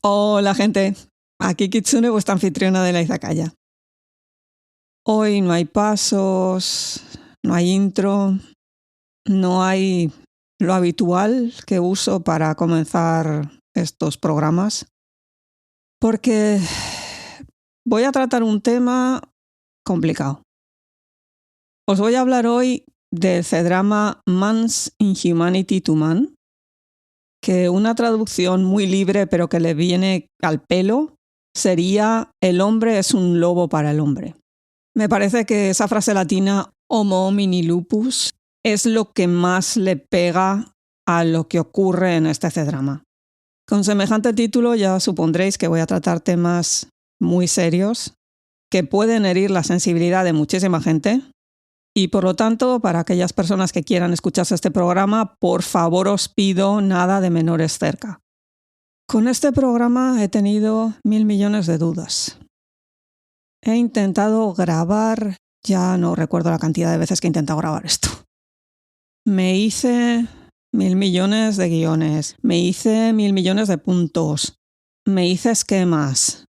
Hola gente, aquí Kitsune, vuestra anfitriona de la Izakaya. Hoy no hay pasos, no hay intro, no hay lo habitual que uso para comenzar estos programas, porque voy a tratar un tema complicado. Os voy a hablar hoy del C-drama Man's Inhumanity to Man, que una traducción muy libre pero que le viene al pelo sería "el hombre es un lobo para el hombre". Me parece que esa frase latina homo homini lupus es lo que más le pega a lo que ocurre en este C-drama. Con semejante título ya supondréis que voy a tratar temas muy serios que pueden herir la sensibilidad de muchísima gente. Y por lo tanto, para aquellas personas que quieran escucharse este programa, por favor os pido nada de menores cerca. Con este programa he tenido 1000 millones de dudas. He intentado grabar, ya no recuerdo la cantidad de veces que he intentado grabar esto. Me hice 1000 millones de guiones, me hice 1000 millones de puntos, me hice esquemas,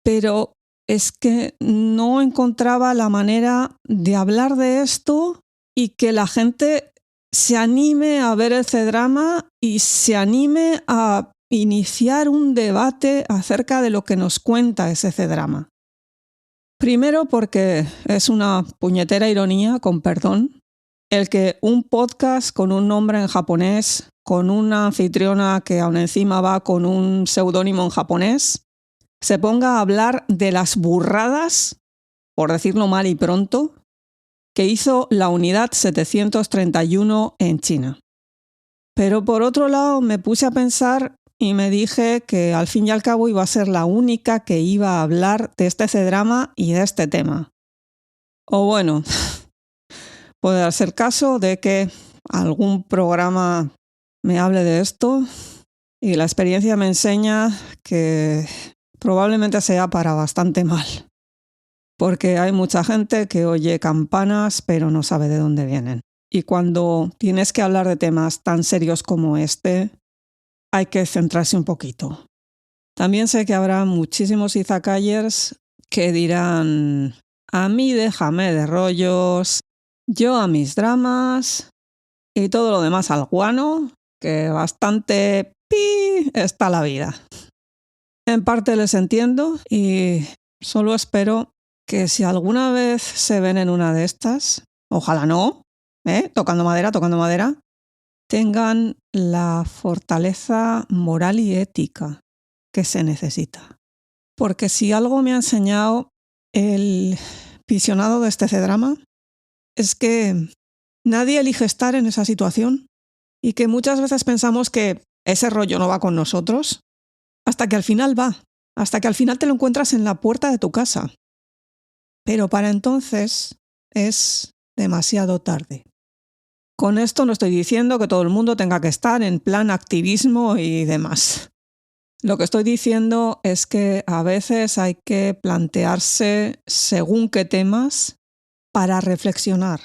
pero es que no encontraba la manera de hablar de esto y que la gente se anime a ver el C-drama y se anime a iniciar un debate acerca de lo que nos cuenta ese C-drama. Primero porque es una puñetera ironía, con perdón, el que un podcast con un nombre en japonés, con una anfitriona que aún encima va con un seudónimo en japonés, se ponga a hablar de las burradas, por decirlo mal y pronto, que hizo la unidad 731 en China. Pero por otro lado me puse a pensar y me dije que al fin y al cabo iba a ser la única que iba a hablar de este C-drama y de este tema. O bueno, puede darse el caso de que algún programa me hable de esto y la experiencia me enseña que probablemente sea para bastante mal, porque hay mucha gente que oye campanas pero no sabe de dónde vienen. Y cuando tienes que hablar de temas tan serios como este, hay que centrarse un poquito. También sé que habrá muchísimos izakayers que dirán: a mí déjame de rollos, yo a mis dramas y todo lo demás al guano, que bastante pi está la vida. En parte les entiendo y solo espero que si alguna vez se ven en una de estas, ojalá no, tocando madera, tengan la fortaleza moral y ética que se necesita. Porque si algo me ha enseñado el visionado de este C-drama es que nadie elige estar en esa situación y que muchas veces pensamos que ese rollo no va con nosotros hasta que al final va, hasta que al final te lo encuentras en la puerta de tu casa. Pero para entonces es demasiado tarde. Con esto no estoy diciendo que todo el mundo tenga que estar en plan activismo y demás. Lo que estoy diciendo es que a veces hay que plantearse según qué temas para reflexionar,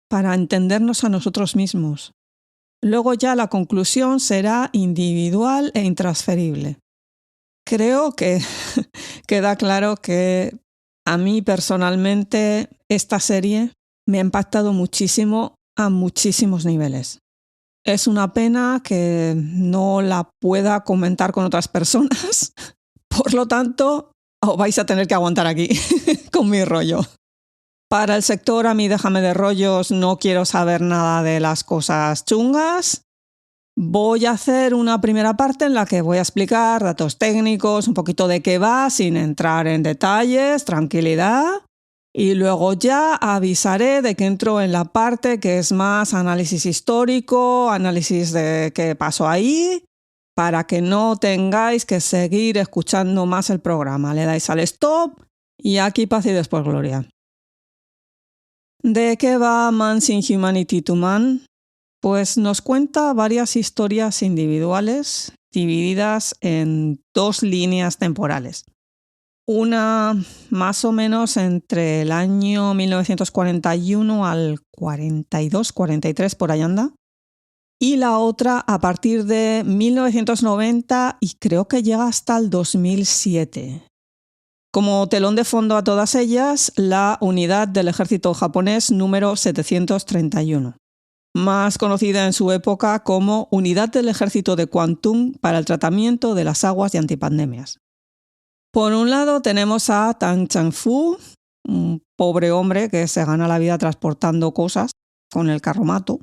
para entendernos a nosotros mismos. Luego ya la conclusión será individual e intransferible. Creo que queda claro que a mí personalmente esta serie me ha impactado muchísimo a muchísimos niveles. Es una pena que no la pueda comentar con otras personas, por lo tanto, os vais a tener que aguantar aquí con mi rollo. Para el sector a mí déjame de rollos, no quiero saber nada de las cosas chungas. Voy a hacer una primera parte en la que voy a explicar datos técnicos, un poquito de qué va, sin entrar en detalles, tranquilidad. Y luego ya avisaré de que entro en la parte que es más análisis histórico, análisis de qué pasó ahí, para que no tengáis que seguir escuchando más el programa. Le dais al stop y aquí paz y después gloria. ¿De qué va Man's Inhumanity to Man? Pues nos cuenta varias historias individuales divididas en dos líneas temporales. Una más o menos entre el año 1941 al 42, 43, por ahí anda. y la otra a partir de 1990 y creo que llega hasta el 2007. Como telón de fondo a todas ellas, la unidad del ejército japonés número 731, más conocida en su época como Unidad del Ejército de Kwantung para el tratamiento de las aguas y antipandemias. Por un lado tenemos a Tang Chang-fu, un pobre hombre que se gana la vida transportando cosas con el carromato,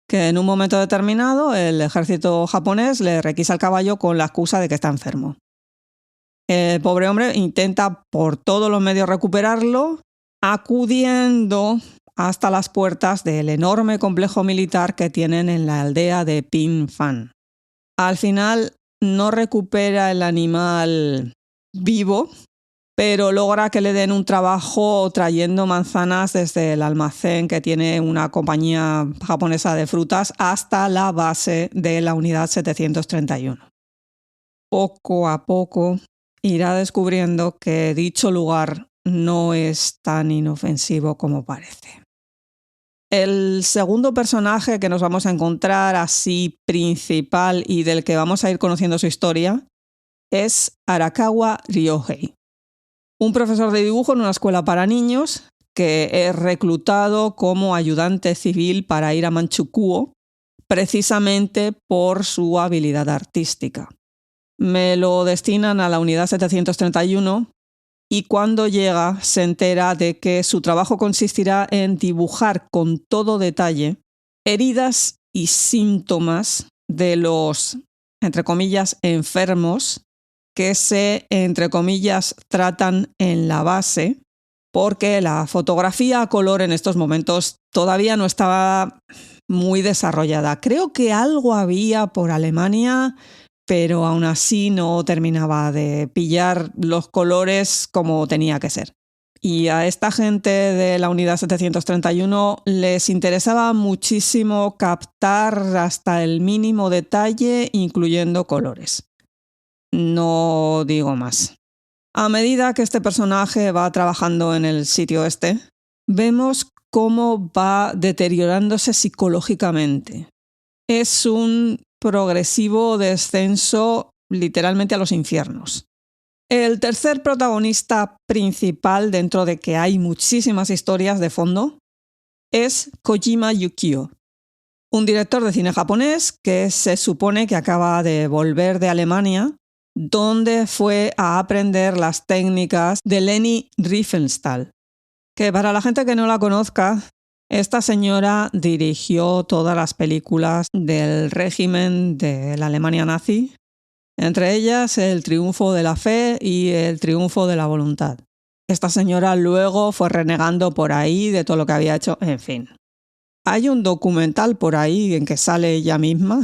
que en un momento determinado el ejército japonés le requisa el caballo con la excusa de que está enfermo. El pobre hombre intenta por todos los medios recuperarlo, acudiendo hasta las puertas del enorme complejo militar que tienen en la aldea de Ping-fan. Al final no recupera el animal vivo, pero logra que le den un trabajo trayendo manzanas desde el almacén que tiene una compañía japonesa de frutas hasta la base de la unidad 731. Poco a poco irá descubriendo que dicho lugar no es tan inofensivo como parece. El segundo personaje que nos vamos a encontrar así principal y del que vamos a ir conociendo su historia es Arakawa Ryohei, un profesor de dibujo en una escuela para niños que es reclutado como ayudante civil para ir a Manchukuo precisamente por su habilidad artística. Me lo destinan a la unidad 731 y cuando llega se entera de que su trabajo consistirá en dibujar con todo detalle heridas y síntomas de los, entre comillas, enfermos que se, entre comillas, tratan en la base, porque la fotografía a color en estos momentos todavía no estaba muy desarrollada. Creo que algo había por Alemania, pero aún así no terminaba de pillar los colores como tenía que ser. Y a esta gente de la unidad 731 les interesaba muchísimo captar hasta el mínimo detalle, incluyendo colores. No digo más. A medida que este personaje va trabajando en el sitio este, vemos cómo va deteriorándose psicológicamente. Es un progresivo descenso literalmente a los infiernos. El tercer protagonista principal, dentro de que hay muchísimas historias de fondo, es Kojima Yukio, un director de cine japonés que se supone que acaba de volver de Alemania, donde fue a aprender las técnicas de Leni Riefenstahl, que para la gente que no la conozca, esta señora dirigió todas las películas del régimen de la Alemania nazi, entre ellas El triunfo de la fe y El triunfo de la voluntad. Esta señora luego fue renegando por ahí de todo lo que había hecho, en fin. Hay un documental por ahí en que sale ella misma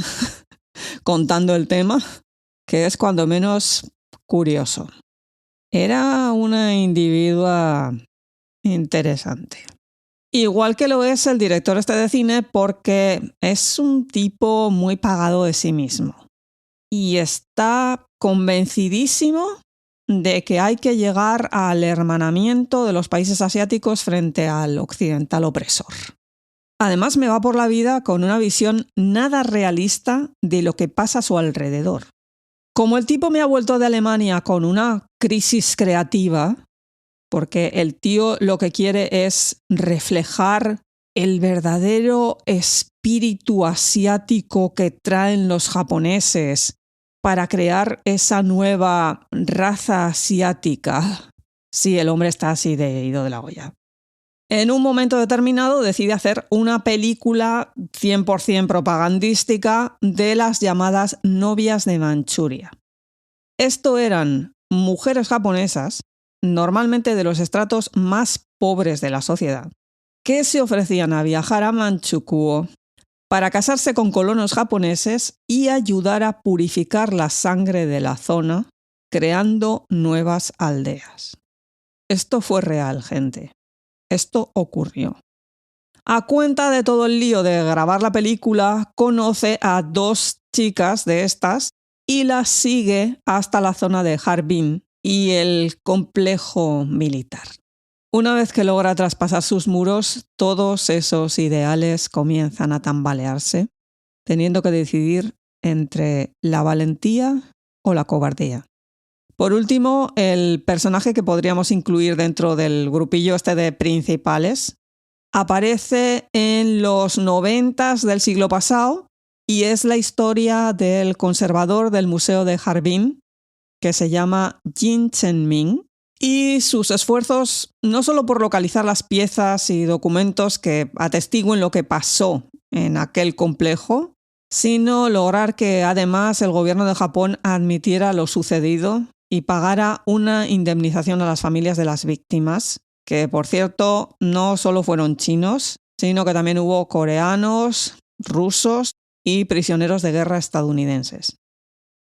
contando el tema, que es cuando menos curioso. Era una individua interesante. Igual que lo es el director este de cine, porque es un tipo muy pagado de sí mismo. Y está convencidísimo de que hay que llegar al hermanamiento de los países asiáticos frente al occidental opresor. Además, me va por la vida con una visión nada realista de lo que pasa a su alrededor. Como el tipo me ha vuelto de Alemania con una crisis creativa, porque el tío lo que quiere es reflejar el verdadero espíritu asiático que traen los japoneses para crear esa nueva raza asiática. Sí, el hombre está así de ido de la olla. En un momento determinado decide hacer una película 100% propagandística de las llamadas novias de Manchuria. Esto eran mujeres japonesas, normalmente de los estratos más pobres de la sociedad, que se ofrecían a viajar a Manchukuo para casarse con colonos japoneses y ayudar a purificar la sangre de la zona, creando nuevas aldeas. Esto fue real, gente. Esto ocurrió. A cuenta de todo el lío de grabar la película, conoce a 2 chicas de estas y las sigue hasta la zona de Harbin y el complejo militar. Una vez que logra traspasar sus muros, todos esos ideales comienzan a tambalearse teniendo que decidir entre la valentía o la cobardía. Por último, el personaje que podríamos incluir dentro del grupillo este de principales aparece en los 90s del siglo pasado y es la historia del conservador del Museo de Harbin, que se llama Jin Chen-ming, y sus esfuerzos no solo por localizar las piezas y documentos que atestiguen lo que pasó en aquel complejo, sino lograr que además el gobierno de Japón admitiera lo sucedido y pagara una indemnización a las familias de las víctimas, que por cierto no solo fueron chinos, sino que también hubo coreanos, rusos y prisioneros de guerra estadounidenses.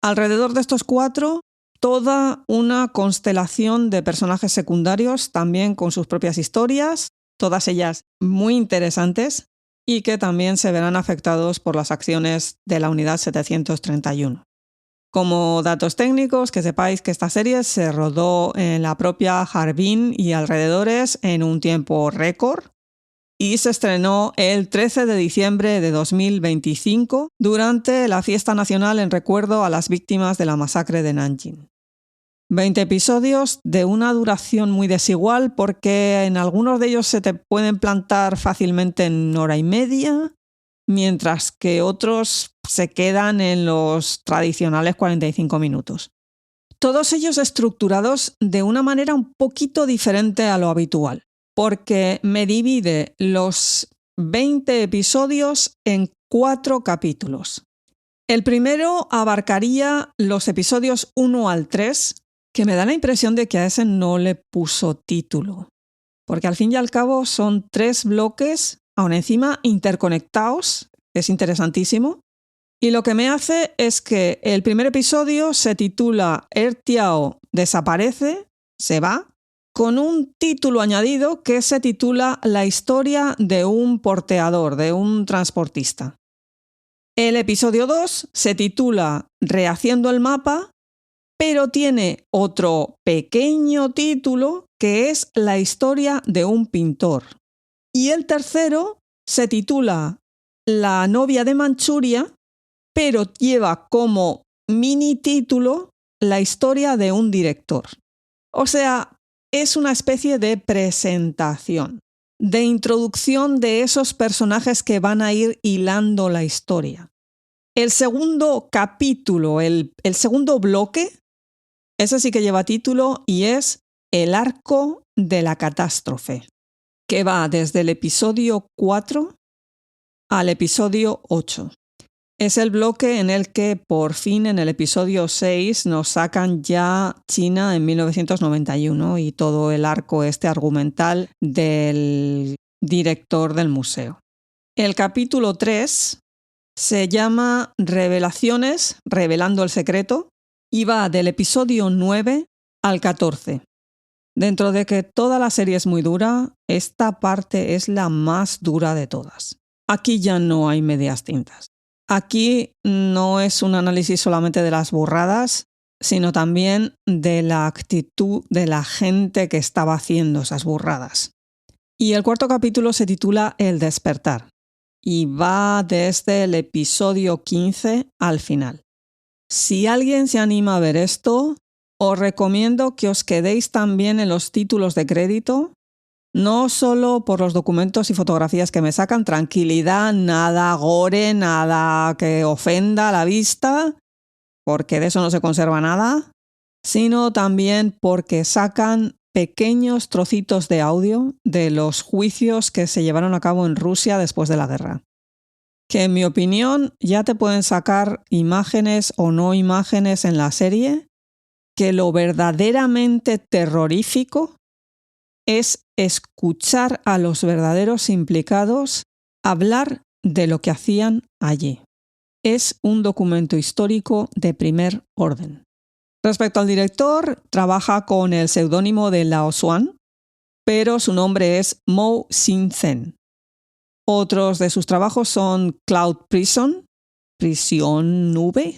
Alrededor de estos 4, toda una constelación de personajes secundarios, también con sus propias historias, todas ellas muy interesantes y que también se verán afectados por las acciones de la Unidad 731. Como datos técnicos, que sepáis que esta serie se rodó en la propia Harbin y alrededores en un tiempo récord y se estrenó el 13 de diciembre de 2025 durante la fiesta nacional en recuerdo a las víctimas de la masacre de Nanjing. 20 episodios de una duración muy desigual porque en algunos de ellos se te pueden plantar fácilmente en hora y media, mientras que otros se quedan en los tradicionales 45 minutos. Todos ellos estructurados de una manera un poquito diferente a lo habitual, porque me divide los 20 episodios en 4 capítulos. El primero abarcaría los episodios 1 al 3, que me da la impresión de que a ese no le puso título, porque al fin y al cabo son 3 bloques, aún encima interconectados, es interesantísimo. Y lo que me hace es que el primer episodio se titula Ertiao desaparece, se va, con un título añadido que se titula La historia de un porteador, de un transportista. El episodio 2 se titula Rehaciendo el mapa, pero tiene otro pequeño título que es La historia de un pintor. Y el tercero se titula La novia de Manchuria, pero lleva como mini título La historia de un director. O sea, es una especie de presentación, de introducción de esos personajes que van a ir hilando la historia. El segundo capítulo, el segundo bloque, ese sí que lleva título y es El arco de la catástrofe, que va desde el episodio 4 al episodio 8. Es el bloque en el que por fin en el episodio 6 nos sacan ya China en 1991 y todo el arco argumental del director del museo. El capítulo 3 se llama Revelaciones, revelando el secreto, y va del episodio 9 al 14. Dentro de que toda la serie es muy dura, esta parte es la más dura de todas. Aquí ya no hay medias tintas. Aquí no es un análisis solamente de las burradas, sino también de la actitud de la gente que estaba haciendo esas burradas. Y el cuarto capítulo se titula El despertar y va desde el episodio 15 al final. Si alguien se anima a ver esto, os recomiendo que os quedéis también en los títulos de crédito, no solo por los documentos y fotografías que me sacan, tranquilidad, nada gore, nada que ofenda a la vista, porque de eso no se conserva nada, sino también porque sacan pequeños trocitos de audio de los juicios que se llevaron a cabo en Rusia después de la guerra. Que en mi opinión ya te pueden sacar imágenes o no imágenes en la serie, que lo verdaderamente terrorífico es escuchar a los verdaderos implicados hablar de lo que hacían allí. Es un documento histórico de primer orden. Respecto al director, trabaja con el seudónimo de Lao Xuan, pero su nombre es Mo Sin-sen. Otros de sus trabajos son Cloud Prison, Prisión Nube,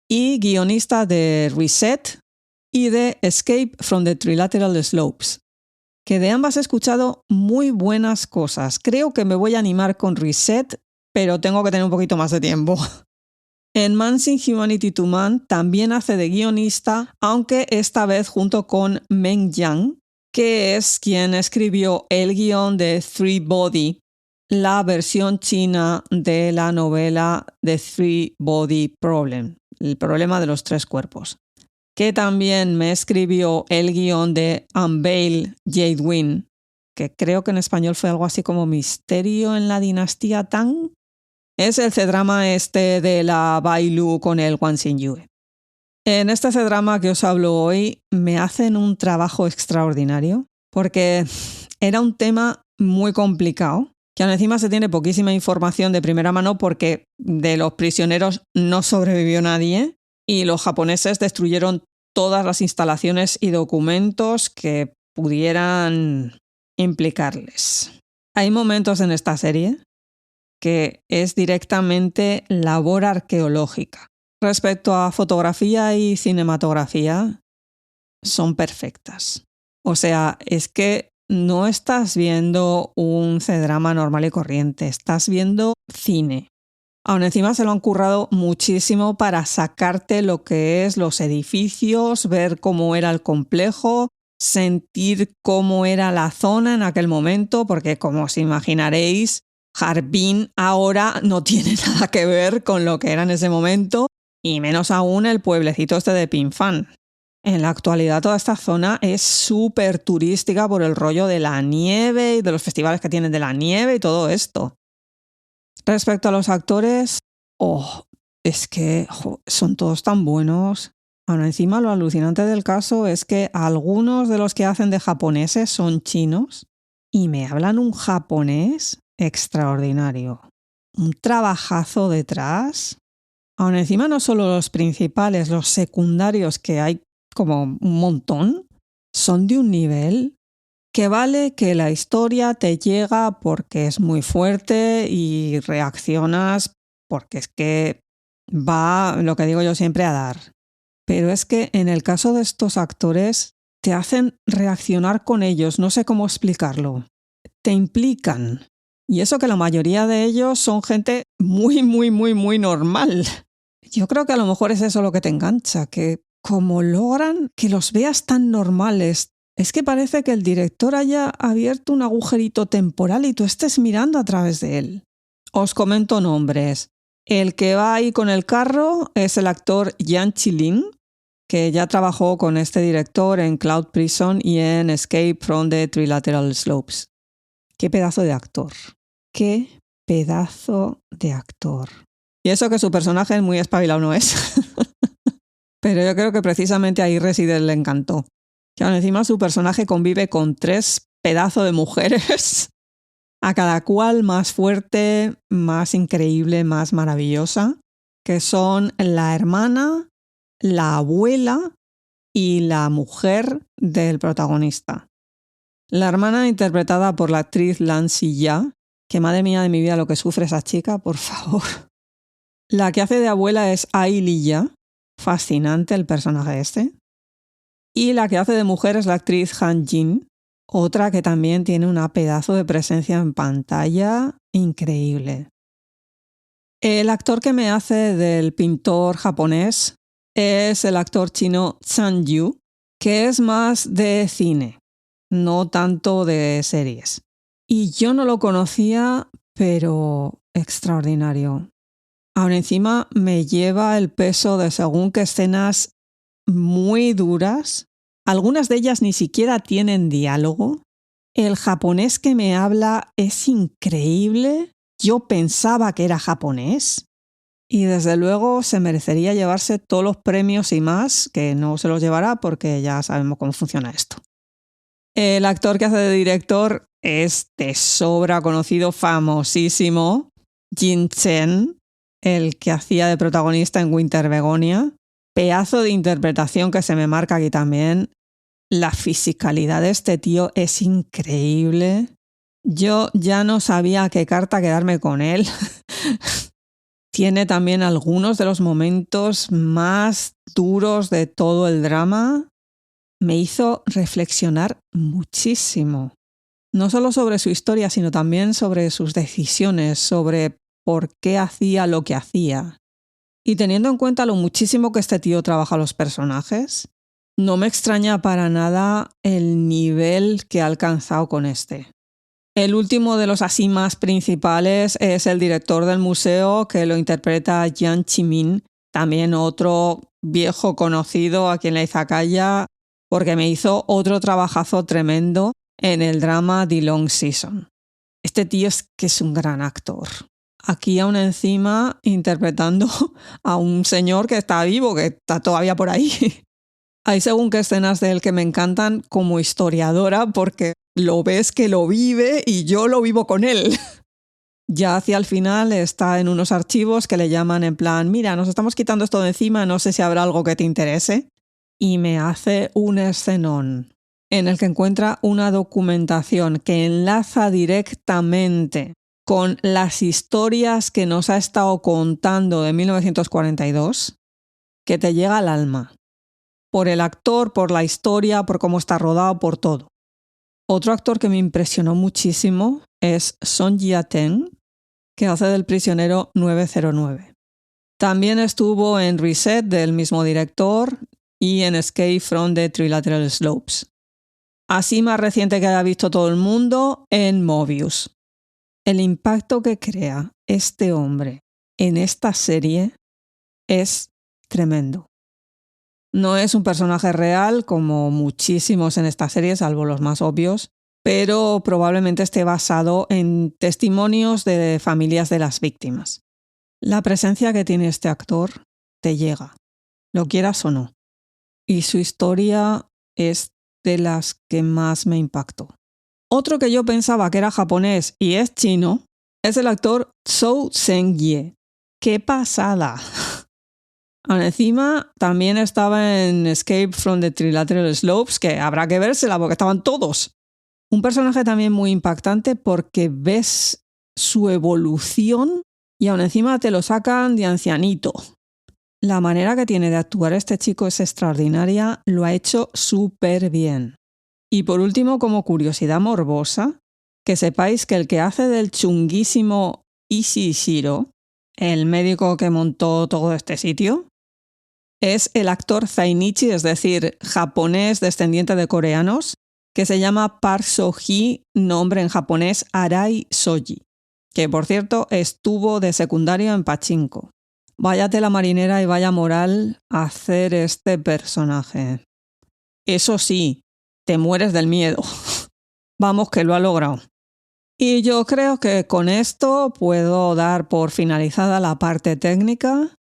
y guionista de Reset y de Escape from the Trilateral Slopes, que de ambas he escuchado muy buenas cosas. Creo que me voy a animar con Reset, pero tengo que tener un poquito más de tiempo. En Mansing Humanity to Man también hace de guionista, aunque esta vez junto con Meng Yang, que es quien escribió el guión de Three Body, la versión china de la novela The Three Body Problem, el problema de los tres cuerpos, que también me escribió el guión de Unveil Jade, que creo que en español fue algo así como Misterio en la dinastía Tang. Es el C-drama de la Bailu con el Wan Xingyue. En este C-drama que os hablo hoy me hacen un trabajo extraordinario porque era un tema muy complicado, que aún encima se tiene poquísima información de primera mano porque de los prisioneros no sobrevivió nadie y los japoneses destruyeron todas las instalaciones y documentos que pudieran implicarles. Hay momentos en esta serie que es directamente labor arqueológica. Respecto a fotografía y cinematografía, son perfectas. O sea, es que no estás viendo un C-drama normal y corriente, estás viendo cine. Aún encima se lo han currado muchísimo para sacarte lo que es los edificios, ver cómo era el complejo, sentir cómo era la zona en aquel momento, porque como os imaginaréis, Harbin ahora no tiene nada que ver con lo que era en ese momento, y menos aún el pueblecito de Pinfan. En la actualidad toda esta zona es súper turística por el rollo de la nieve y de los festivales que tienen de la nieve y todo esto. Respecto a los actores, es que son todos tan buenos. Ahora encima lo alucinante del caso es que algunos de los que hacen de japoneses son chinos y me hablan un japonés extraordinario. Un trabajazo detrás. Aún encima no solo los principales, los secundarios, que hay como un montón, son de un nivel que vale que la historia te llega porque es muy fuerte y reaccionas porque es que va, lo que digo yo siempre, a dar. Pero es que en el caso de estos actores te hacen reaccionar con ellos, no sé cómo explicarlo. Te implican. Y eso que la mayoría de ellos son gente muy, muy, muy, muy normal. Yo creo que a lo mejor es eso lo que te engancha, que como logran que los veas tan normales, es que parece que el director haya abierto un agujerito temporal y tú estés mirando a través de él. Os comento nombres. El que va ahí con el carro es el actor Yang Chilin, que ya trabajó con este director en Cloud Prison y en Escape from the Trilateral Slopes. ¡Qué pedazo de actor! ¡Qué pedazo de actor! Y eso que su personaje muy espabilado no es. Pero yo creo que precisamente ahí reside el encanto. Que aún encima su personaje convive con 3 pedazos de mujeres, a cada cual más fuerte, más increíble, más maravillosa, que son la hermana, la abuela y la mujer del protagonista. La hermana interpretada por la actriz Lan Si-ya, que madre mía de mi vida lo que sufre esa chica, por favor. La que hace de abuela es Ai Li-ya, fascinante el personaje este. Y la que hace de mujer es la actriz Han Jin, otra que también tiene una pedazo de presencia en pantalla increíble. El actor que me hace del pintor japonés es el actor chino Zhang Yu, que es más de cine, no tanto de series. Y yo no lo conocía, pero extraordinario. Aún encima me lleva el peso de según qué escenas muy duras. Algunas de ellas ni siquiera tienen diálogo. El japonés que me habla es increíble. Yo pensaba que era japonés. Y desde luego se merecería llevarse todos los premios y más, que no se los llevará porque ya sabemos cómo funciona esto. El actor que hace de director es de sobra conocido, famosísimo, Jin Chen, el que hacía de protagonista en Winter Begonia. Pedazo de interpretación que se me marca aquí también. La fisicalidad de este tío es increíble. Yo ya no sabía a qué carta quedarme con él. Tiene también algunos de los momentos más duros de todo el drama. Me hizo reflexionar muchísimo. No solo sobre su historia, sino también sobre sus decisiones, sobre por qué hacía lo que hacía. Y teniendo en cuenta lo muchísimo que este tío trabaja los personajes, no me extraña para nada el nivel que ha alcanzado con este. El último de los así más principales es el director del museo, que lo interpreta Jiang Zemin, también otro viejo conocido aquí en la izakaya, porque me hizo otro trabajazo tremendo en el drama The Long Season. Este tío es que es un gran actor. Aquí aún encima interpretando a un señor que está vivo, que está todavía por ahí. Hay según qué escenas de él que me encantan como historiadora porque lo ves que lo vive y yo lo vivo con él. Ya hacia el final está en unos archivos que le llaman en plan, mira, nos estamos quitando esto de encima, no sé si habrá algo que te interese. Y me hace un escenón en el que encuentra una documentación que enlaza directamente con las historias que nos ha estado contando de 1942, que te llega al alma. Por el actor, por la historia, por cómo está rodado, por todo. Otro actor que me impresionó muchísimo es Song Jia-ten, que hace del prisionero 909. También estuvo en Reset del mismo director y en Escape from the Trilateral Slopes. Así más reciente que haya visto todo el mundo, en Mobius. El impacto que crea este hombre en esta serie es tremendo. No es un personaje real como muchísimos en esta serie, salvo los más obvios, pero probablemente esté basado en testimonios de familias de las víctimas. La presencia que tiene este actor te llega, lo quieras o no. Y su historia es de las que más me impactó. Otro que yo pensaba que era japonés y es chino es el actor Zhou Zhenghie. ¡Qué pasada! Encima también estaba en Escape from the Trilateral Slopes, que habrá que vérsela porque estaban todos. Un personaje también muy impactante porque ves su evolución y aún encima te lo sacan de ancianito. La manera que tiene de actuar este chico es extraordinaria, lo ha hecho súper bien. Y por último, como curiosidad morbosa, que sepáis que el que hace del chunguísimo Ishishiro, el médico que montó todo este sitio, es el actor Zainichi, es decir, japonés descendiente de coreanos, que se llama Park So-hee, nombre en japonés Arai Soji, que por cierto estuvo de secundario en Pachinko. Vaya tela marinera y vaya moral hacer este personaje. Eso sí, te mueres del miedo. Vamos, que lo ha logrado. Y yo creo que con esto puedo dar por finalizada la parte técnica.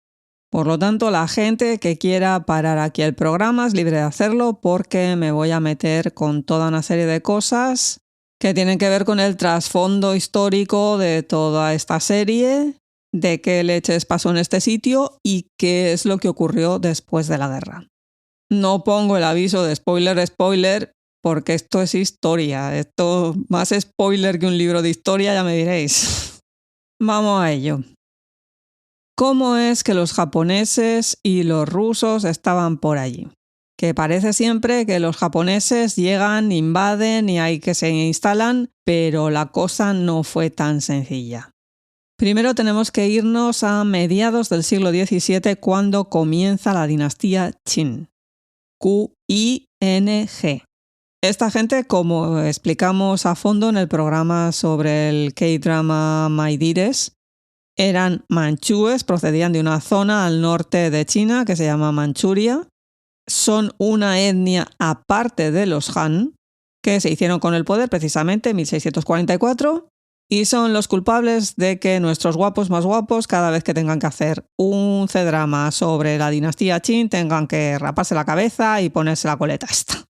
Por lo tanto, la gente que quiera parar aquí el programa es libre de hacerlo porque me voy a meter con toda una serie de cosas que tienen que ver con el trasfondo histórico de toda esta serie, de qué leches pasó en este sitio y qué es lo que ocurrió después de la guerra. No pongo el aviso de spoiler, porque esto es historia. Esto más spoiler que un libro de historia, ya me diréis. Vamos a ello. ¿Cómo es que los japoneses y los rusos estaban por allí? Que parece siempre que los japoneses llegan, invaden y hay que se instalan, pero la cosa no fue tan sencilla. Primero tenemos que irnos a mediados del siglo XVII cuando comienza la dinastía Qing. Q-I-N-G. Esta gente, como explicamos a fondo en el programa sobre el K-drama My Dearest, eran manchúes, procedían de una zona al norte de China que se llama Manchuria. Son una etnia aparte de los Han, que se hicieron con el poder precisamente en 1644, y son los culpables de que nuestros guapos más guapos, cada vez que tengan que hacer un C-drama sobre la dinastía Qing, tengan que raparse la cabeza y ponerse la coleta esta.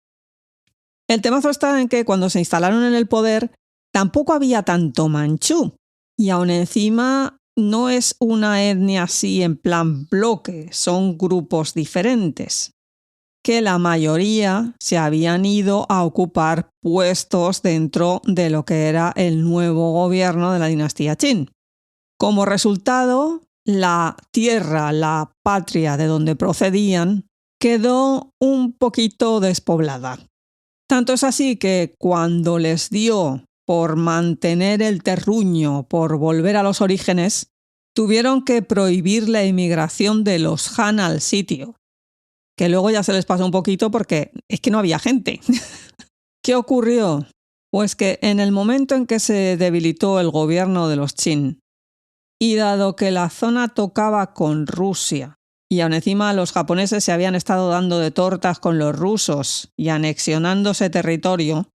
El temazo está en que cuando se instalaron en el poder tampoco había tanto manchú, y aún encima no es una etnia así en plan bloque, son grupos diferentes, que la mayoría se habían ido a ocupar puestos dentro de lo que era el nuevo gobierno de la dinastía Qing. Como resultado, la tierra, la patria de donde procedían, quedó un poquito despoblada. Tanto es así que cuando les dio por mantener el terruño, por volver a los orígenes, tuvieron que prohibir la inmigración de los Han al sitio, que luego ya se les pasó un poquito porque es que no había gente. ¿Qué ocurrió? Pues que en el momento en que se debilitó el gobierno de los Qin, y dado que la zona tocaba con Rusia, y aún encima los japoneses se habían estado dando de tortas con los rusos y anexionándose territorio,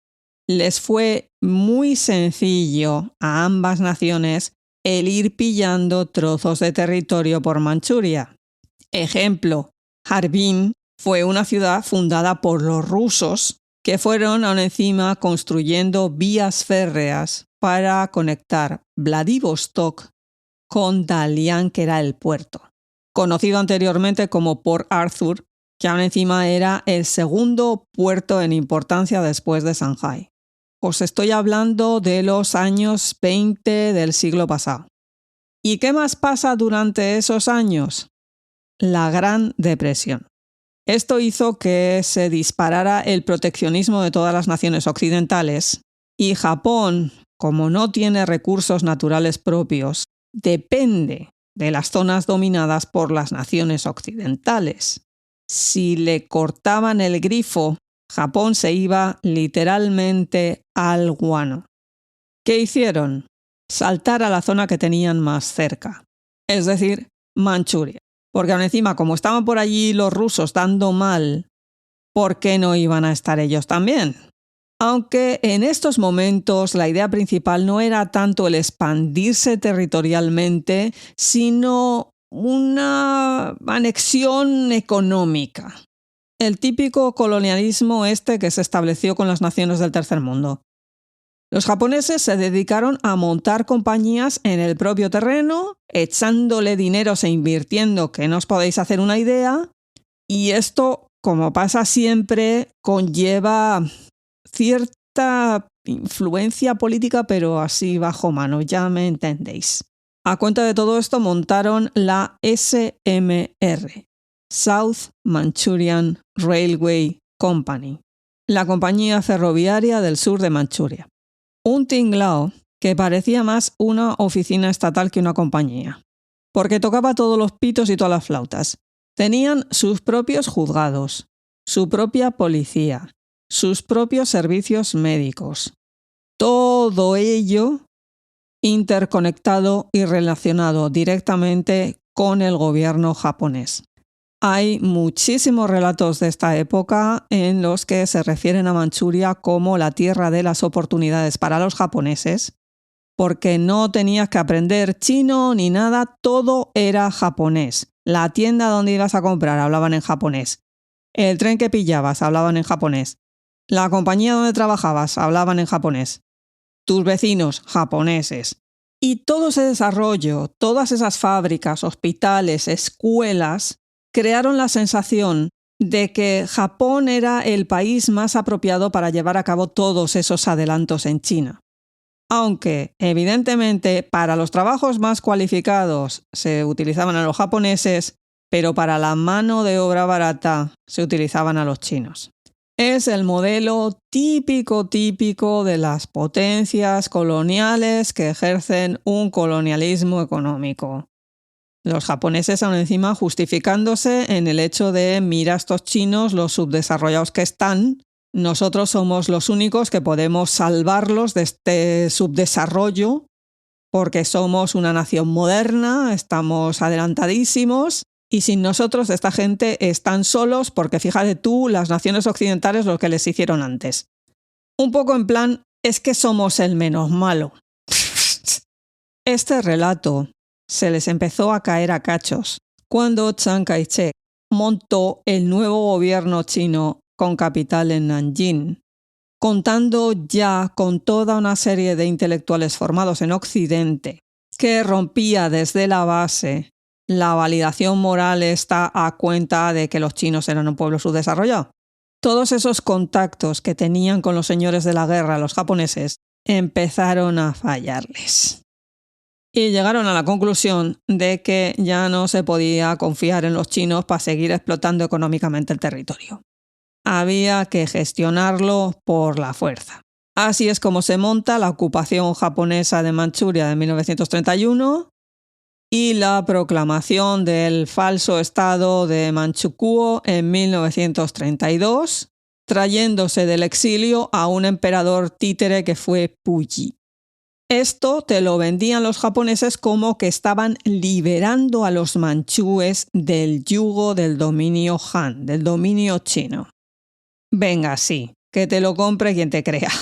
les fue muy sencillo a ambas naciones el ir pillando trozos de territorio por Manchuria. Ejemplo, Harbin fue una ciudad fundada por los rusos que fueron aún encima construyendo vías férreas para conectar Vladivostok con Dalian, que era el puerto, conocido anteriormente como Port Arthur, que aún encima era el segundo puerto en importancia después de Shanghái. Os estoy hablando de los años 20 del siglo pasado. ¿Y qué más pasa durante esos años? La Gran Depresión. Esto hizo que se disparara el proteccionismo de todas las naciones occidentales y Japón, como no tiene recursos naturales propios, depende de las zonas dominadas por las naciones occidentales. Si le cortaban el grifo, Japón se iba literalmente al guano. ¿Qué hicieron? Saltar a la zona que tenían más cerca, es decir, Manchuria. Porque aún encima, como estaban por allí los rusos dando mal, ¿por qué no iban a estar ellos también? Aunque en estos momentos la idea principal no era tanto el expandirse territorialmente, sino una anexión económica. El típico colonialismo que se estableció con las naciones del tercer mundo. Los japoneses se dedicaron a montar compañías en el propio terreno, echándole dineros e invirtiendo, que no os podéis hacer una idea, y esto, como pasa siempre, conlleva cierta influencia política, pero así bajo mano, ya me entendéis. A cuenta de todo esto montaron la SMR, South Manchurian Railway Company, la compañía ferroviaria del sur de Manchuria. Un tinglao que parecía más una oficina estatal que una compañía, porque tocaba todos los pitos y todas las flautas. Tenían sus propios juzgados, su propia policía, sus propios servicios médicos. Todo ello interconectado y relacionado directamente con el gobierno japonés. Hay muchísimos relatos de esta época en los que se refieren a Manchuria como la tierra de las oportunidades para los japoneses, porque no tenías que aprender chino ni nada, todo era japonés. La tienda donde ibas a comprar hablaban en japonés. El tren que pillabas hablaban en japonés. La compañía donde trabajabas hablaban en japonés. Tus vecinos japoneses. Y todo ese desarrollo, todas esas fábricas, hospitales, escuelas, crearon la sensación de que Japón era el país más apropiado para llevar a cabo todos esos adelantos en China. Aunque, evidentemente, para los trabajos más cualificados se utilizaban a los japoneses, pero para la mano de obra barata se utilizaban a los chinos. Es el modelo típico de las potencias coloniales que ejercen un colonialismo económico. Los japoneses aún encima justificándose en el hecho de mira a estos chinos los subdesarrollados que están, nosotros somos los únicos que podemos salvarlos de este subdesarrollo porque somos una nación moderna, estamos adelantadísimos y sin nosotros esta gente están solos porque fíjate tú las naciones occidentales lo que les hicieron antes. Un poco en plan, es que somos el menos malo. Este relato se les empezó a caer a cachos cuando Chiang Kai-shek montó el nuevo gobierno chino con capital en Nanjing, contando ya con toda una serie de intelectuales formados en Occidente que rompía desde la base la validación moral esta a cuenta de que los chinos eran un pueblo subdesarrollado. Todos esos contactos que tenían con los señores de la guerra, los japoneses, empezaron a fallarles. Y llegaron a la conclusión de que ya no se podía confiar en los chinos para seguir explotando económicamente el territorio. Había que gestionarlo por la fuerza. Así es como se monta la ocupación japonesa de Manchuria de 1931 y la proclamación del falso estado de Manchukuo en 1932, trayéndose del exilio a un emperador títere que fue Puyi. Esto te lo vendían los japoneses como que estaban liberando a los manchúes del yugo del dominio Han, del dominio chino. Venga, sí, que te lo compre quien te crea.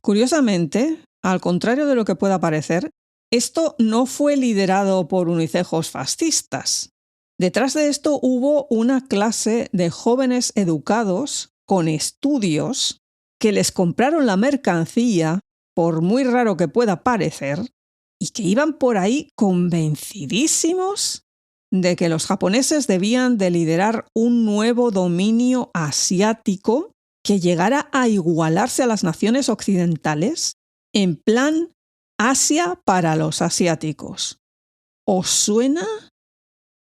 Curiosamente, al contrario de lo que pueda parecer, esto no fue liderado por unicejos fascistas. Detrás de esto hubo una clase de jóvenes educados con estudios que les compraron la mercancía, por muy raro que pueda parecer, y que iban por ahí convencidísimos de que los japoneses debían de liderar un nuevo dominio asiático que llegara a igualarse a las naciones occidentales en plan Asia para los asiáticos. ¿Os suena?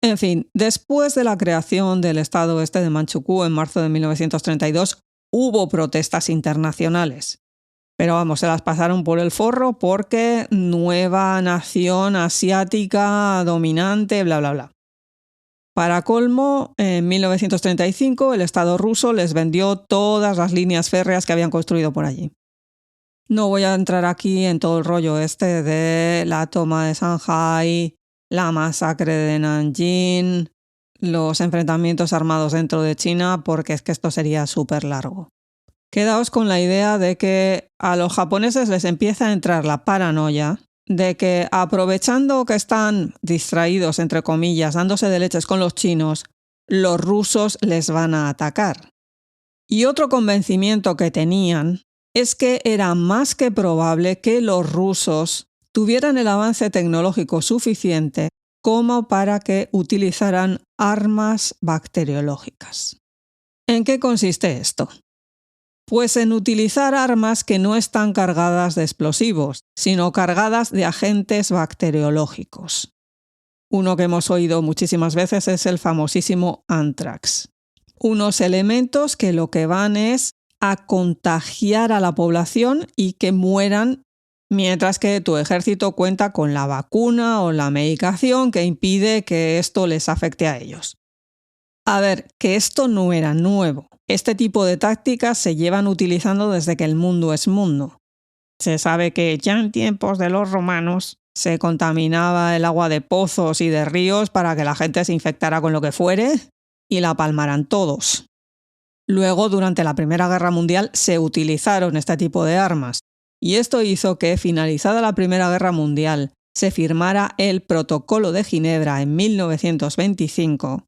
En fin, después de la creación del estado este de Manchukuo en marzo de 1932, hubo protestas internacionales. Pero vamos, se las pasaron por el forro porque nueva nación asiática dominante, bla, bla, bla. Para colmo, en 1935 el Estado ruso les vendió todas las líneas férreas que habían construido por allí. No voy a entrar aquí en todo el rollo este de la toma de Shanghái, la masacre de Nanjing, los enfrentamientos armados dentro de China, porque es que esto sería súper largo. Quedaos con la idea de que a los japoneses les empieza a entrar la paranoia de que aprovechando que están distraídos, entre comillas, dándose de leches con los chinos, los rusos les van a atacar. Y otro convencimiento que tenían es que era más que probable que los rusos tuvieran el avance tecnológico suficiente como para que utilizaran armas bacteriológicas. ¿En qué consiste esto? Pues en utilizar armas que no están cargadas de explosivos, sino cargadas de agentes bacteriológicos. Uno que hemos oído muchísimas veces es el famosísimo anthrax. Unos elementos que lo que van es a contagiar a la población y que mueran, mientras que tu ejército cuenta con la vacuna o la medicación que impide que esto les afecte a ellos. A ver, que esto no era nuevo. Este tipo de tácticas se llevan utilizando desde que el mundo es mundo. Se sabe que ya en tiempos de los romanos se contaminaba el agua de pozos y de ríos para que la gente se infectara con lo que fuere y la palmaran todos. Luego, durante la Primera Guerra Mundial, se utilizaron este tipo de armas. Y esto hizo que, finalizada la Primera Guerra Mundial, se firmara el Protocolo de Ginebra en 1925,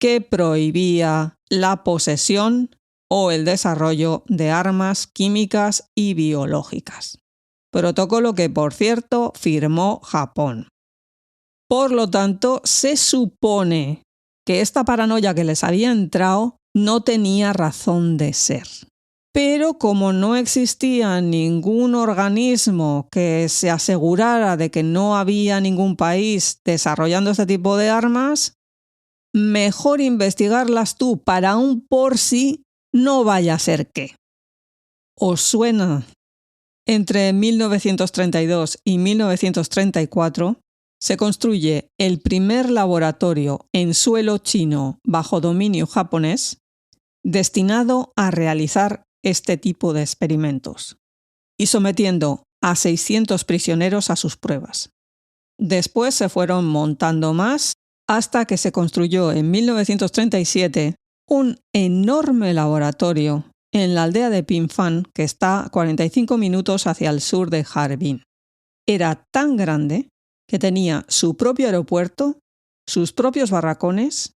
que prohibía la posesión o el desarrollo de armas químicas y biológicas. Protocolo que, por cierto, firmó Japón. Por lo tanto, se supone que esta paranoia que les había entrado no tenía razón de ser. Pero como no existía ningún organismo que se asegurara de que no había ningún país desarrollando este tipo de armas, mejor investigarlas tú para un por si no vaya a ser que. ¿Os suena? Entre 1932 y 1934 se construye el primer laboratorio en suelo chino bajo dominio japonés destinado a realizar este tipo de experimentos y sometiendo a 600 prisioneros a sus pruebas. Después se fueron montando más hasta que se construyó en 1937 un enorme laboratorio en la aldea de Pinfan, que está a 45 minutos hacia el sur de Harbin. Era tan grande que tenía su propio aeropuerto, sus propios barracones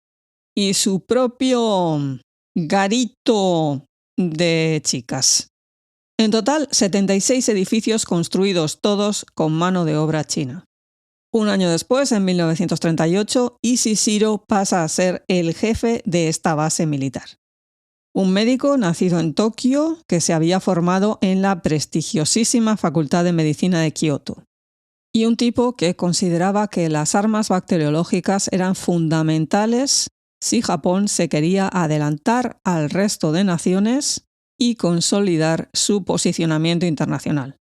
y su propio garito de chicas. En total, 76 edificios construidos todos con mano de obra china. Un año después, en 1938, Ishishiro pasa a ser el jefe de esta base militar. Un médico nacido en Tokio que se había formado en la prestigiosísima Facultad de Medicina de Kioto. Y un tipo que consideraba que las armas bacteriológicas eran fundamentales si Japón se quería adelantar al resto de naciones y consolidar su posicionamiento internacional.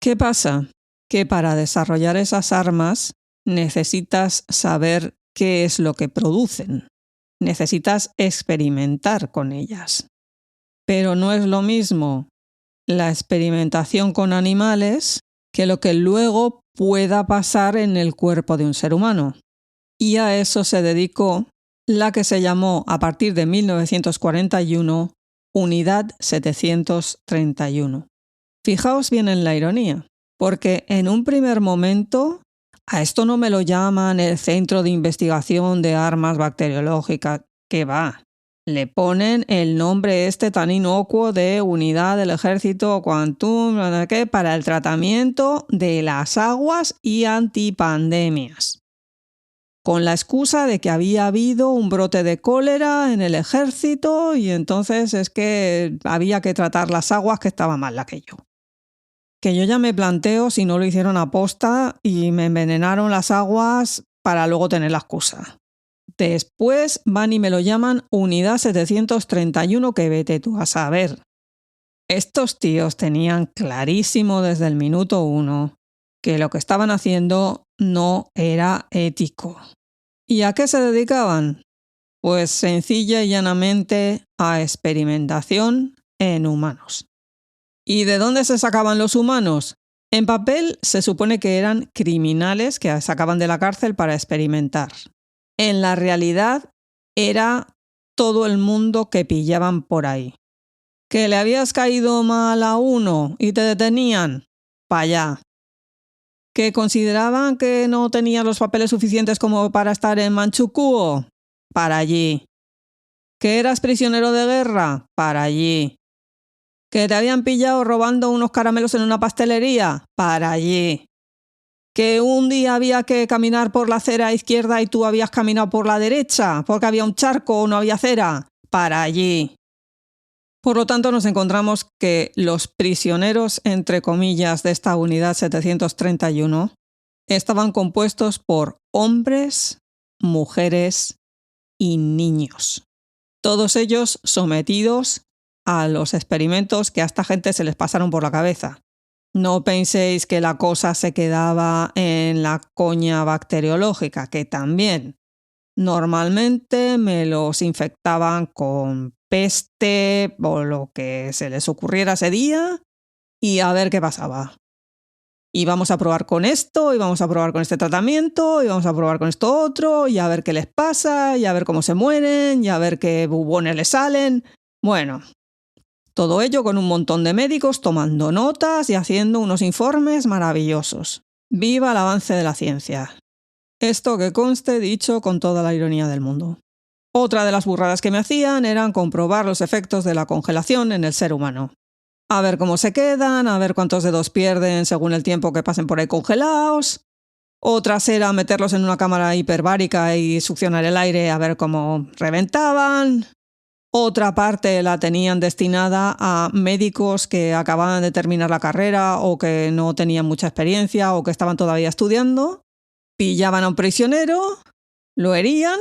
¿Qué pasa? Que para desarrollar esas armas necesitas saber qué es lo que producen. Necesitas experimentar con ellas. Pero no es lo mismo la experimentación con animales que lo que luego pueda pasar en el cuerpo de un ser humano. Y a eso se dedicó la que se llamó a partir de 1941 Unidad 731. Fijaos bien en la ironía, porque en un primer momento a esto no me lo llaman el Centro de Investigación de Armas Bacteriológicas, que va. Le ponen el nombre tan inocuo de Unidad del Ejército Quantum para el tratamiento de las aguas y antipandemias, con la excusa de que había habido un brote de cólera en el ejército y entonces es que había que tratar las aguas, que estaba mal aquello. Que yo ya me planteo si no lo hicieron a posta y me envenenaron las aguas para luego tener la excusa. Después van y me lo llaman Unidad 731, que vete tú a saber. Estos tíos tenían clarísimo desde el minuto 1 que lo que estaban haciendo no era ético. ¿Y a qué se dedicaban? Pues sencilla y llanamente a experimentación en humanos. ¿Y de dónde se sacaban los humanos? En papel se supone que eran criminales que sacaban de la cárcel para experimentar. En la realidad era todo el mundo que pillaban por ahí. ¿Que le habías caído mal a uno y te detenían? Pa' allá. ¿Que consideraban que no tenías los papeles suficientes como para estar en Manchukuo? Para allí. ¿Que eras prisionero de guerra? Para allí. ¿Que te habían pillado robando unos caramelos en una pastelería? Para allí. ¿Que un día había que caminar por la acera izquierda y tú habías caminado por la derecha porque había un charco o no había acera? Para allí. Por lo tanto, nos encontramos que los prisioneros, entre comillas, de esta Unidad 731 estaban compuestos por hombres, mujeres y niños. Todos ellos sometidos a los experimentos que a esta gente se les pasaron por la cabeza. No penséis que la cosa se quedaba en la coña bacteriológica, que también. Normalmente me los infectaban con peste o lo que se les ocurriera ese día y a ver qué pasaba. Y vamos a probar con esto, y vamos a probar con este tratamiento, y vamos a probar con esto otro, y a ver qué les pasa, y a ver cómo se mueren, y a ver qué bubones les salen. Bueno, todo ello con un montón de médicos tomando notas y haciendo unos informes maravillosos. ¡Viva el avance de la ciencia! Esto que conste dicho con toda la ironía del mundo. Otra de las burradas que me hacían eran comprobar los efectos de la congelación en el ser humano. A ver cómo se quedan, a ver cuántos dedos pierden según el tiempo que pasen por ahí congelados. Otras era meterlos en una cámara hiperbárica y succionar el aire a ver cómo reventaban. Otra parte la tenían destinada a médicos que acababan de terminar la carrera o que no tenían mucha experiencia o que estaban todavía estudiando. Pillaban a un prisionero, lo herían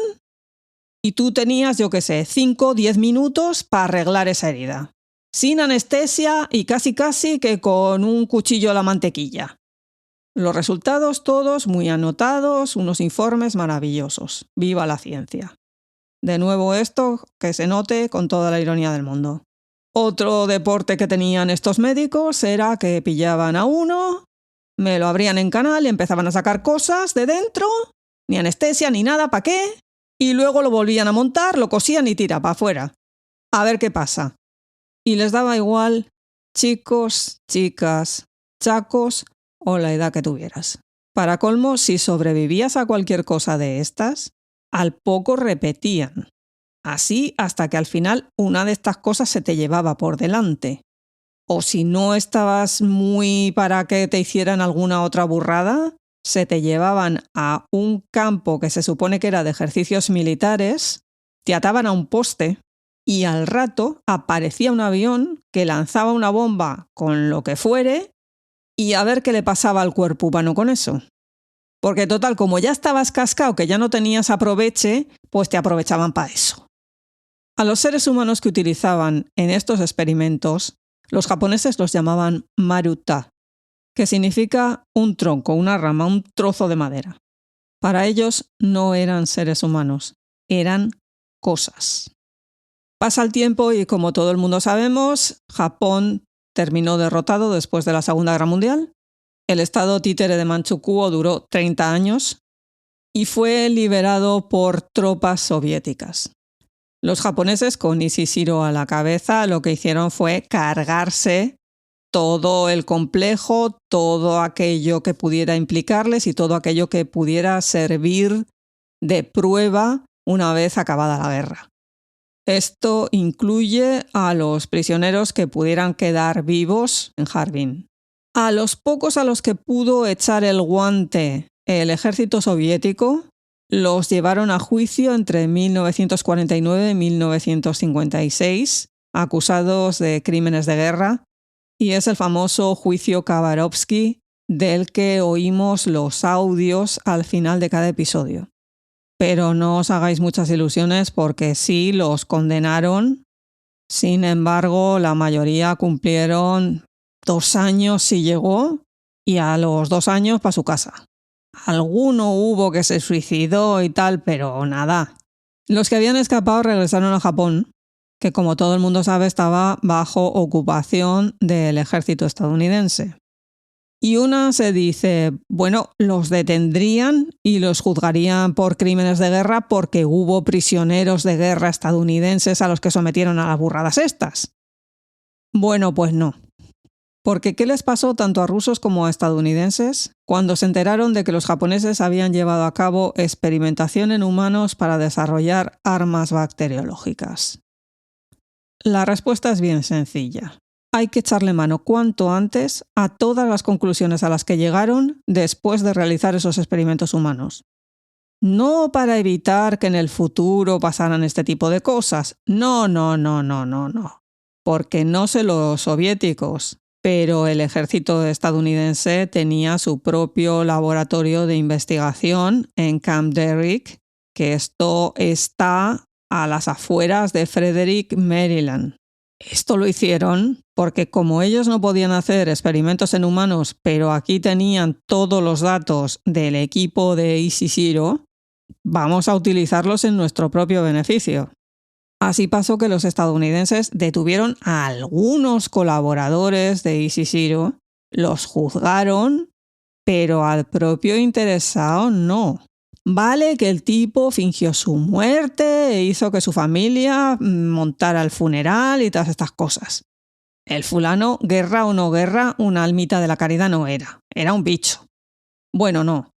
y tú tenías, 5 o 10 minutos para arreglar esa herida. Sin anestesia y casi que con un cuchillo a la mantequilla. Los resultados todos muy anotados, unos informes maravillosos. ¡Viva la ciencia! De nuevo esto, que se note con toda la ironía del mundo. Otro deporte que tenían estos médicos era que pillaban a uno, me lo abrían en canal y empezaban a sacar cosas de dentro, ni anestesia ni nada, ¿para qué? Y luego lo volvían a montar, lo cosían y tira para afuera. A ver qué pasa. Y les daba igual chicos, chicas, chacos o la edad que tuvieras. Para colmo, si sobrevivías a cualquier cosa de estas, al poco repetían. Así hasta que al final una de estas cosas se te llevaba por delante. O si no estabas muy para que te hicieran alguna otra burrada, se te llevaban a un campo que se supone que era de ejercicios militares, te ataban a un poste y al rato aparecía un avión que lanzaba una bomba con lo que fuere y a ver qué le pasaba al cuerpo humano con eso. Porque total, como ya estabas cascado, que ya no tenías aproveche, pues te aprovechaban para eso. A los seres humanos que utilizaban en estos experimentos, los japoneses los llamaban maruta, que significa un tronco, una rama, un trozo de madera. Para ellos no eran seres humanos, eran cosas. Pasa el tiempo y, como todo el mundo sabemos, Japón terminó derrotado después de la Segunda Guerra Mundial. El estado títere de Manchukuo duró 30 años y fue liberado por tropas soviéticas. Los japoneses, con Ishishiro a la cabeza, lo que hicieron fue cargarse todo el complejo, todo aquello que pudiera implicarles y todo aquello que pudiera servir de prueba una vez acabada la guerra. Esto incluye a los prisioneros que pudieran quedar vivos en Harbin. A los pocos a los que pudo echar el guante el ejército soviético, los llevaron a juicio entre 1949 y 1956, acusados de crímenes de guerra, y es el famoso juicio Khabarovsky del que oímos los audios al final de cada episodio. Pero no os hagáis muchas ilusiones porque sí los condenaron. Sin embargo, la mayoría cumplieron 2 años si llegó y a los 2 años para su casa. Alguno hubo que se suicidó y tal, pero nada. Los que habían escapado regresaron a Japón, que como todo el mundo sabe estaba bajo ocupación del ejército estadounidense. Y una se dice, bueno, los detendrían y los juzgarían por crímenes de guerra porque hubo prisioneros de guerra estadounidenses a los que sometieron a las burradas estas. Bueno, pues no. Porque ¿qué les pasó tanto a rusos como a estadounidenses cuando se enteraron de que los japoneses habían llevado a cabo experimentación en humanos para desarrollar armas bacteriológicas? La respuesta es bien sencilla. Hay que echarle mano cuanto antes a todas las conclusiones a las que llegaron después de realizar esos experimentos humanos. No para evitar que en el futuro pasaran este tipo de cosas. No. Porque no sé los soviéticos, pero el ejército estadounidense tenía su propio laboratorio de investigación en Camp Derrick, que esto está a las afueras de Frederick, Maryland. Esto lo hicieron porque como ellos no podían hacer experimentos en humanos, pero aquí tenían todos los datos del equipo de Ishishiro, vamos a utilizarlos en nuestro propio beneficio. Así pasó que los estadounidenses detuvieron a algunos colaboradores de Ishishiro, los juzgaron, pero al propio interesado no. Vale que el tipo fingió su muerte e hizo que su familia montara el funeral y todas estas cosas. El fulano, guerra o no guerra, una almita de la caridad no era. Era un bicho. Bueno, no.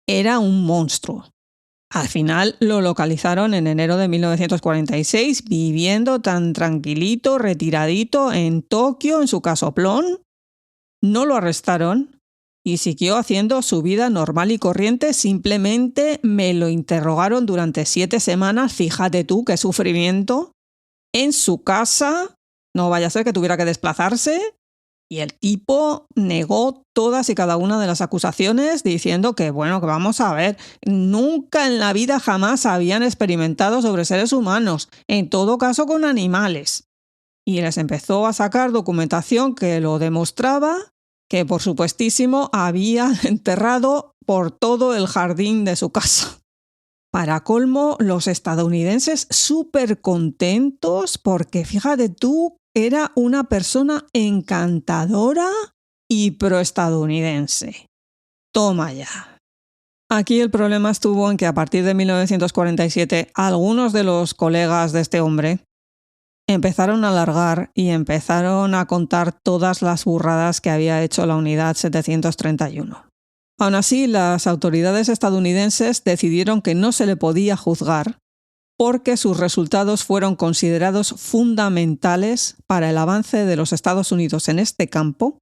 Era un monstruo. Al final lo localizaron en enero de 1946, viviendo tan tranquilito, retiradito en Tokio, en su casoplón. No lo arrestaron y siguió haciendo su vida normal y corriente, simplemente me lo interrogaron durante 7 semanas, fíjate tú qué sufrimiento, en su casa, no vaya a ser que tuviera que desplazarse, y el tipo negó todas y cada una de las acusaciones diciendo que, bueno, que vamos a ver, nunca en la vida jamás habían experimentado sobre seres humanos, en todo caso con animales. Y les empezó a sacar documentación que lo demostraba, que por supuestísimo había enterrado por todo el jardín de su casa. Para colmo, los estadounidenses súper contentos porque, fíjate tú, era una persona encantadora y proestadounidense. Toma ya. Aquí el problema estuvo en que a partir de 1947 algunos de los colegas de este hombre empezaron a largar y empezaron a contar todas las burradas que había hecho la Unidad 731. Aún así, las autoridades estadounidenses decidieron que no se le podía juzgar porque sus resultados fueron considerados fundamentales para el avance de los Estados Unidos en este campo,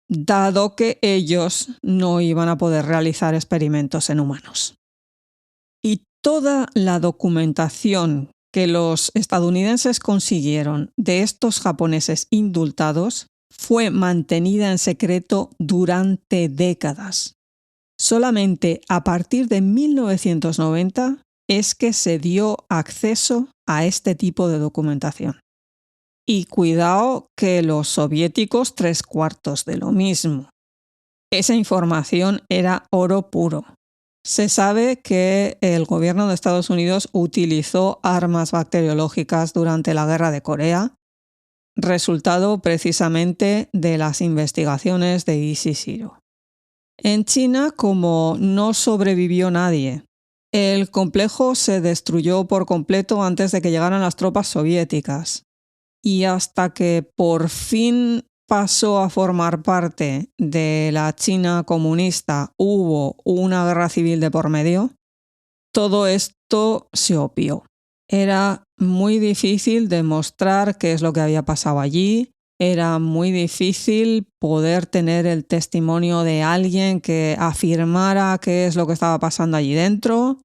dado que ellos no iban a poder realizar experimentos en humanos. Y toda la documentación que los estadounidenses consiguieron de estos japoneses indultados fue mantenida en secreto durante décadas. Solamente a partir de 1990 es que se dio acceso a este tipo de documentación. Y cuidado que los soviéticos 3/4 de lo mismo. Esa información era oro puro. Se sabe que el gobierno de Estados Unidos utilizó armas bacteriológicas durante la Guerra de Corea, resultado precisamente de las investigaciones de EC0. En China, como no sobrevivió nadie, el complejo se destruyó por completo antes de que llegaran las tropas soviéticas. Y hasta que por fin pasó a formar parte de la China comunista, hubo una guerra civil de por medio, todo esto se obvió. Era muy difícil demostrar qué es lo que había pasado allí, era muy difícil poder tener el testimonio de alguien que afirmara qué es lo que estaba pasando allí dentro.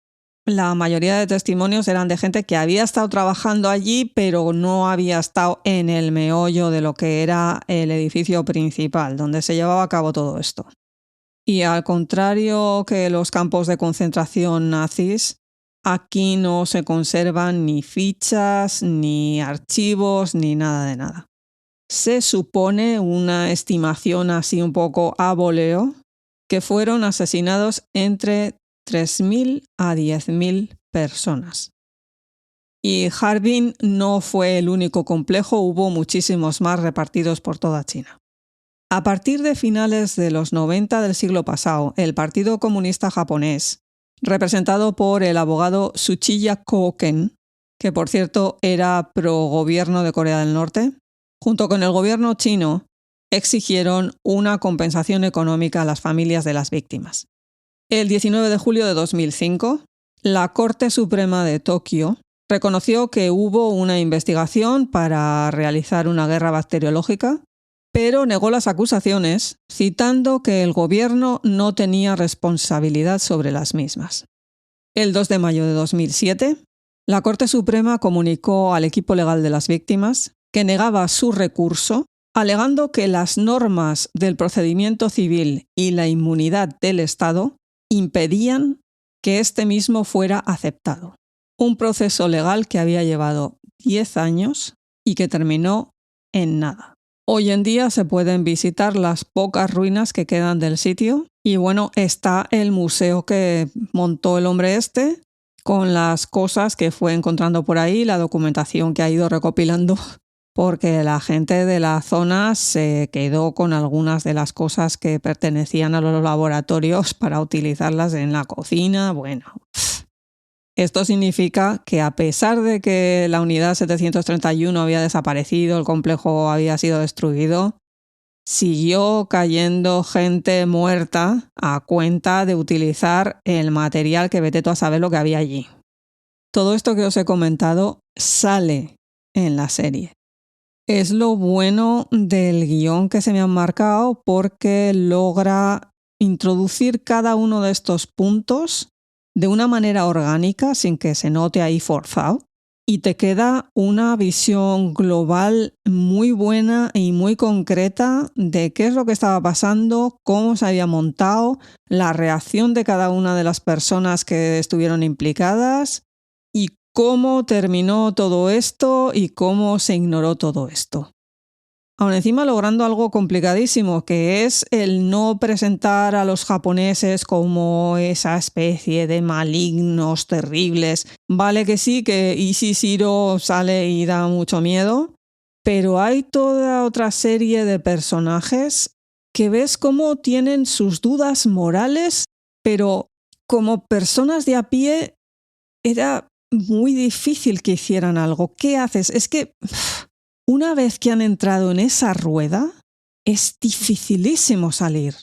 La mayoría de testimonios eran de gente que había estado trabajando allí, pero no había estado en el meollo de lo que era el edificio principal, donde se llevaba a cabo todo esto. Y al contrario que los campos de concentración nazis, aquí no se conservan ni fichas, ni archivos, ni nada de nada. Se supone, una estimación así un poco a voleo, que fueron asesinados entre 3.000 a 10.000 personas. Y Harbin no fue el único complejo, hubo muchísimos más repartidos por toda China. A partir de finales de los 90 del siglo pasado, el Partido Comunista Japonés, representado por el abogado Tsuchiya Koken, que por cierto era pro gobierno de Corea del Norte, junto con el gobierno chino, exigieron una compensación económica a las familias de las víctimas. El 19 de julio de 2005, la Corte Suprema de Tokio reconoció que hubo una investigación para realizar una guerra bacteriológica, pero negó las acusaciones, citando que el gobierno no tenía responsabilidad sobre las mismas. El 2 de mayo de 2007, la Corte Suprema comunicó al equipo legal de las víctimas que negaba su recurso, alegando que las normas del procedimiento civil y la inmunidad del Estado impedían que este mismo fuera aceptado. Un proceso legal que había llevado 10 años y que terminó en nada. Hoy en día se pueden visitar las pocas ruinas que quedan del sitio y bueno, está el museo que montó el hombre este con las cosas que fue encontrando por ahí, la documentación que ha ido recopilando, porque la gente de la zona se quedó con algunas de las cosas que pertenecían a los laboratorios para utilizarlas en la cocina. Bueno, esto significa que a pesar de que la unidad 731 había desaparecido, el complejo había sido destruido, siguió cayendo gente muerta a cuenta de utilizar el material que vete tú a saber lo que había allí. Todo esto que os he comentado sale en la serie. Es lo bueno del guión que se me han marcado porque logra introducir cada uno de estos puntos de una manera orgánica, sin que se note ahí forzado, y te queda una visión global muy buena y muy concreta de qué es lo que estaba pasando, cómo se había montado, la reacción de cada una de las personas que estuvieron implicadas y cómo terminó todo esto y cómo se ignoró todo esto. Aún encima logrando algo complicadísimo, que es el no presentar a los japoneses como esa especie de malignos terribles. Vale que sí, que EC0 sale y da mucho miedo, pero hay toda otra serie de personajes que ves cómo tienen sus dudas morales, pero como personas de a pie era muy difícil que hicieran algo. ¿Qué haces? Es que una vez que han entrado en esa rueda, es dificilísimo salir.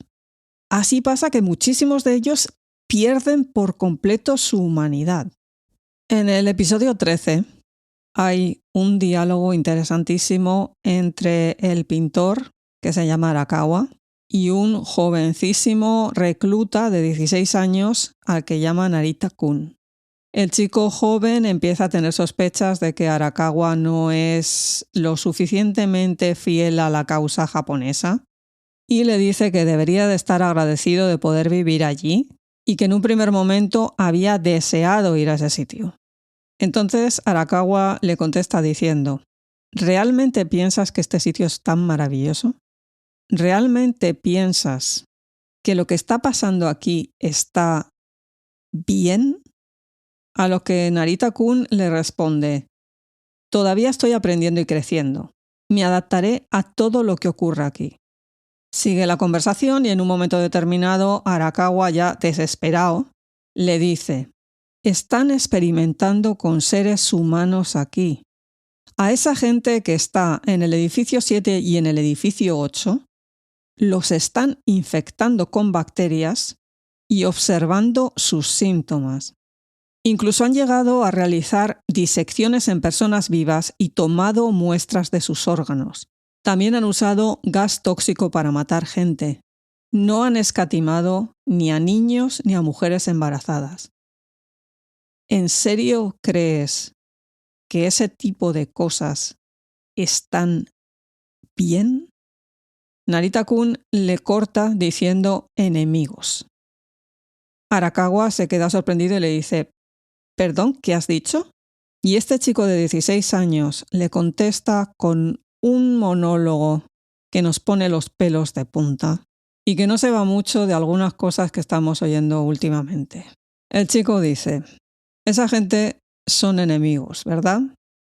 Así pasa que muchísimos de ellos pierden por completo su humanidad. En el episodio 13 hay un diálogo interesantísimo entre el pintor, que se llama Arakawa, y un jovencísimo recluta de 16 años al que llama Narita-kun. El chico joven empieza a tener sospechas de que Arakawa no es lo suficientemente fiel a la causa japonesa y le dice que debería de estar agradecido de poder vivir allí y que en un primer momento había deseado ir a ese sitio. Entonces Arakawa le contesta diciendo: ¿realmente piensas que este sitio es tan maravilloso? ¿Realmente piensas que lo que está pasando aquí está bien? A lo que Narita-kun le responde: todavía estoy aprendiendo y creciendo. Me adaptaré a todo lo que ocurra aquí. Sigue la conversación y en un momento determinado Arakawa, ya desesperado, le dice: están experimentando con seres humanos aquí. A esa gente que está en el edificio 7 y en el edificio 8, los están infectando con bacterias y observando sus síntomas. Incluso han llegado a realizar disecciones en personas vivas y tomado muestras de sus órganos. También han usado gas tóxico para matar gente. No han escatimado ni a niños ni a mujeres embarazadas. ¿En serio crees que ese tipo de cosas están bien? Narita-kun le corta diciendo enemigos. Arakawa se queda sorprendido y le dice: ¿perdón? ¿Qué has dicho? Y este chico de 16 años le contesta con un monólogo que nos pone los pelos de punta y que no se va mucho de algunas cosas que estamos oyendo últimamente. El chico dice: esa gente son enemigos, ¿verdad?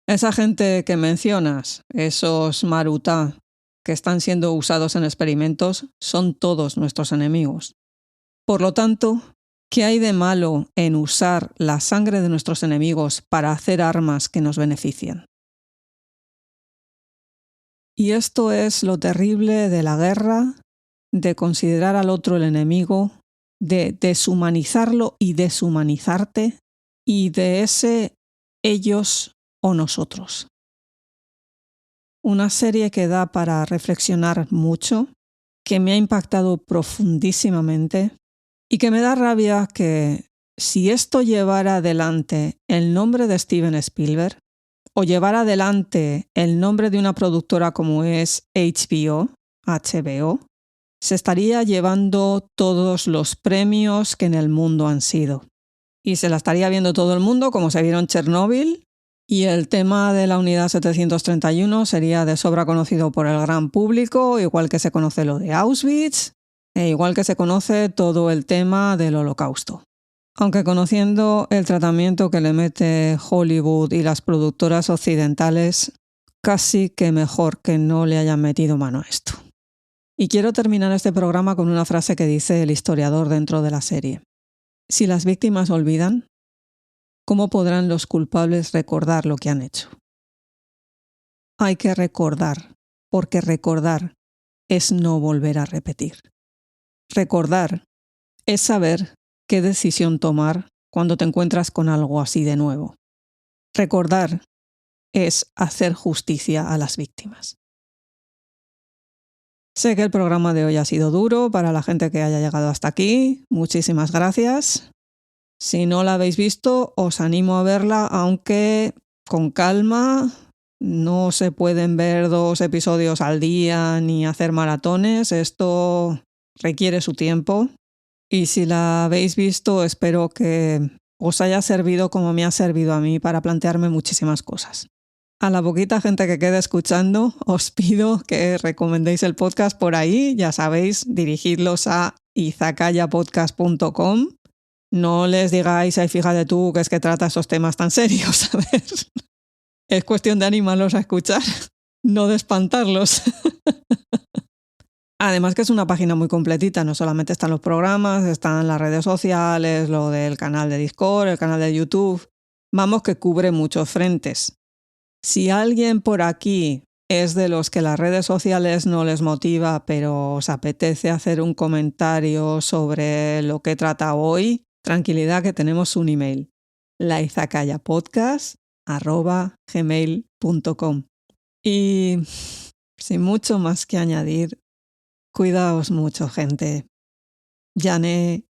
Esa gente que mencionas, esos Maruta que están siendo usados en experimentos, son todos nuestros enemigos. Por lo tanto, ¿qué hay de malo en usar la sangre de nuestros enemigos para hacer armas que nos beneficien? Y esto es lo terrible de la guerra, de considerar al otro el enemigo, de deshumanizarlo y deshumanizarte, y de ese ellos o nosotros. Una serie que da para reflexionar mucho, que me ha impactado profundísimamente y que me da rabia que si esto llevara adelante el nombre de Steven Spielberg o llevara adelante el nombre de una productora como es HBO, se estaría llevando todos los premios que en el mundo han sido. Y se la estaría viendo todo el mundo como se vieron Chernobyl, y el tema de la unidad 731 sería de sobra conocido por el gran público, igual que se conoce lo de Auschwitz, e igual que se conoce todo el tema del Holocausto. Aunque conociendo el tratamiento que le mete Hollywood y las productoras occidentales, casi que mejor que no le hayan metido mano a esto. Y quiero terminar este programa con una frase que dice el historiador dentro de la serie: si las víctimas olvidan, ¿cómo podrán los culpables recordar lo que han hecho? Hay que recordar, porque recordar es no volver a repetir. Recordar es saber qué decisión tomar cuando te encuentras con algo así de nuevo. Recordar es hacer justicia a las víctimas. Sé que el programa de hoy ha sido duro para la gente que haya llegado hasta aquí. Muchísimas gracias. Si no la habéis visto, os animo a verla, aunque con calma. No se pueden ver 2 episodios al día ni hacer maratones. Esto requiere su tiempo. Y si la habéis visto, espero que os haya servido como me ha servido a mí para plantearme muchísimas cosas. A la poquita gente que quede escuchando, os pido que recomendéis el podcast por ahí. Ya sabéis, dirigidlos a izakayapodcast.com. No les digáis: ay, fíjate tú, que es que trata esos temas tan serios. A ver, es cuestión de animarlos a escuchar, no de espantarlos. Además que es una página muy completita, no solamente están los programas, están las redes sociales, lo del canal de Discord, el canal de YouTube. Vamos, que cubre muchos frentes. Si alguien por aquí es de los que las redes sociales no les motiva, pero os apetece hacer un comentario sobre lo que trata hoy, tranquilidad, que tenemos un email: laizakayapodcast@gmail.com. Y sin mucho más que añadir, cuidaos mucho, gente. Yané.